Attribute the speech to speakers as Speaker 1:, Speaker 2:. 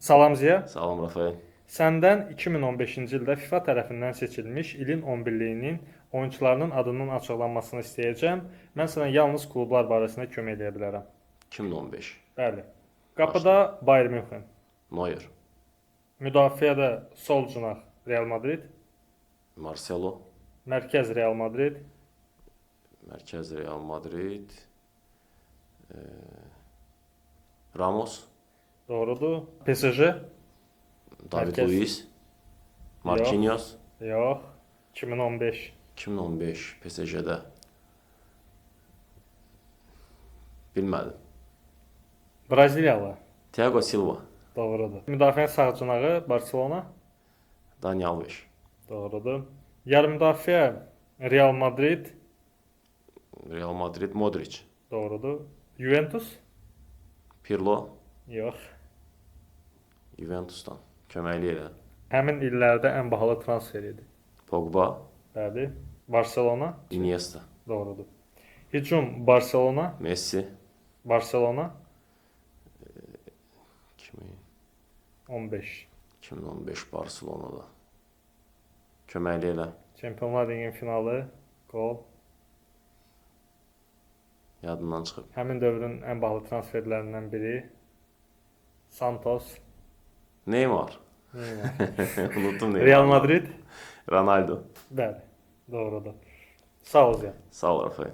Speaker 1: Salam Ziya.
Speaker 2: Salam Rafael.
Speaker 1: Səndən 2015-ci ildə FIFA tərəfindən seçilmiş ilin 11-liyinin oyunçularının adının açıqlanmasını istəyəcəm. Mən sənə yalnız klublar barəsində kömək edə bilərəm.
Speaker 2: 2015.
Speaker 1: Bəli. Qapıda Bayern München.
Speaker 2: Neuer.
Speaker 1: Müdafiədə sol cinah Real Madrid.
Speaker 2: Marcelo.
Speaker 1: Mərkəz Real Madrid.
Speaker 2: Mərkəz Real Madrid. Ramos.
Speaker 1: Doğrudur. PSG.
Speaker 2: David
Speaker 1: Mərkəz.
Speaker 2: Luiz. Marquinhos.
Speaker 1: Yox. 2015.
Speaker 2: 2015 PSG-də. Bilmədim.
Speaker 1: Braziliyalı.
Speaker 2: Thiago Silva.
Speaker 1: Doğrudur. Müdafiənin sağ cinağı Barcelona.
Speaker 2: Dani Alves.
Speaker 1: Doğrudur. Yarım müdafiə Real Madrid.
Speaker 2: Real Madrid. Modric.
Speaker 1: Doğrudur. Juventus?
Speaker 2: Pirlo.
Speaker 1: Yox.
Speaker 2: Juventusdan. Köməkli elə.
Speaker 1: Həmin illərdə ən bahalı transfer idi.
Speaker 2: Pogba.
Speaker 1: Bəli. Barcelona?
Speaker 2: Iniesta.
Speaker 1: Doğrudur. Hücum Barcelona.
Speaker 2: Messi.
Speaker 1: Barcelona
Speaker 2: 2015
Speaker 1: 15.
Speaker 2: Barcelona'da. Köməkli elə.
Speaker 1: Çempionlar Liqinin finalı. Gol.
Speaker 2: Yadından çıxıb.
Speaker 1: Həmin dövrün ən bahalı transferlərindən biri. Santos.
Speaker 2: Neymar. Unuttum Neymar'ı.
Speaker 1: Real Madrid.
Speaker 2: Ronaldo.
Speaker 1: Bəli. Doğrudur. Sağ ol Ziya.
Speaker 2: Sağ ol Rafael.